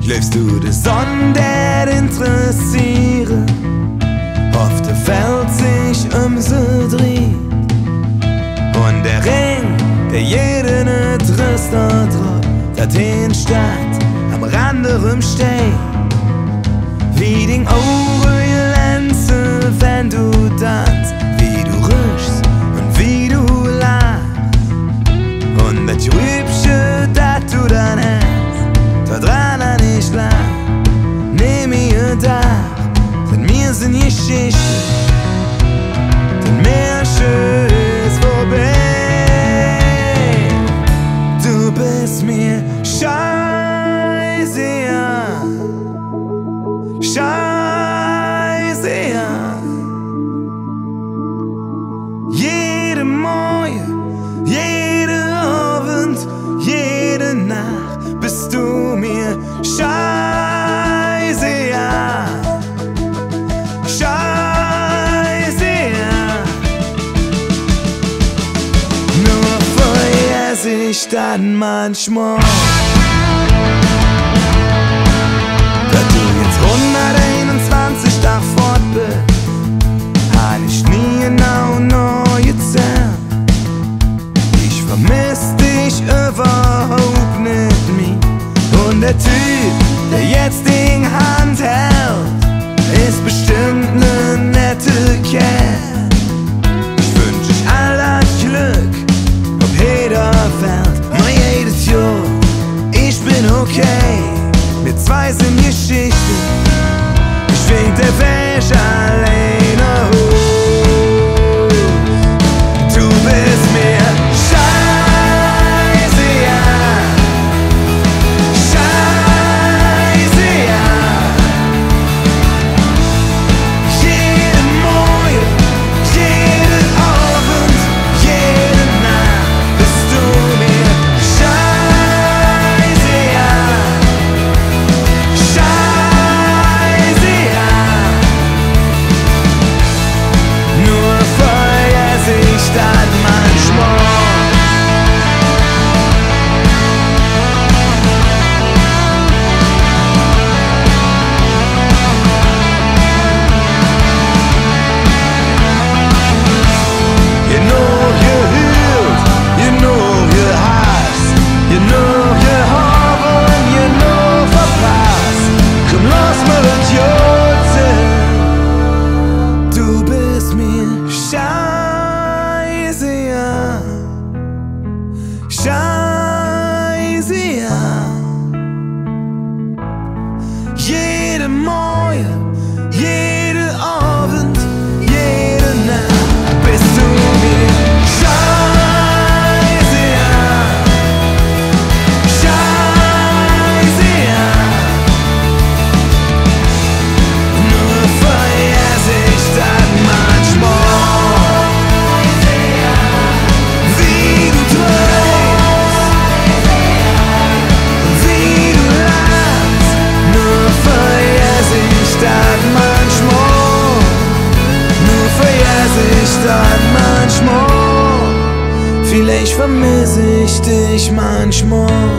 Glaubst du, die Sonne, der interessiere? Oft der Welt sich sie dreht. Und der Ring, der jeden Interesse hat, dat in Stadt am Rande rumsteht. Wie den Augen glänzen, wenn du tanzt, wie du riechst und wie du lachst. Und das Hübsche, das du dann hast, da dran an ich lach. Nimm mir da, denn mir sind Geschichten, denn mehr schön ist vorbei. Du bist mir scheiße, ja. Scheiße, ja. Jede Morgen, jede Abend, jede Nacht bist du mir scheiße, ja. Scheiße, ja. Nur vergesse ich dann manchmal, dass du jetzt 121 Tage fort bist. Hab ich nie genau neu gezählt. Ich vermiss dich überhaupt nicht mehr. Und der Typ, der jetzt die Hand hält, ist bestimmt ne nette Kerl. Ich wünsch euch all das Glück auf jeder Welt, nur jedes Jahr. Ich bin okay, wir zwei sind Geschichte. Ich schwing der Weg alleine hoch. Du bist mir scheiße, ja. Scheiße, ja. Jeden Morgen, jeden Abend, jede Nacht bist du mir scheiße, ja. Scheiße, ja. Nur vergesse ich das manchmal. You know you're healed, you know you're heiß, you know you're haben, you know verpasst. Komm, lass mal das Jotzen. Du bist mir scheiße, ja. Scheiße, ja. Jede Morgen, jede Abend, jede Nacht bist du mir scheiße, ja. Scheiße, ja. Nur vergesse ich das manchmal, wie du träumst, wie du lachst. Nur vergesse ich das manchmal, nur vergesse ich das manchmal. Vielleicht vermisse ich dich manchmal.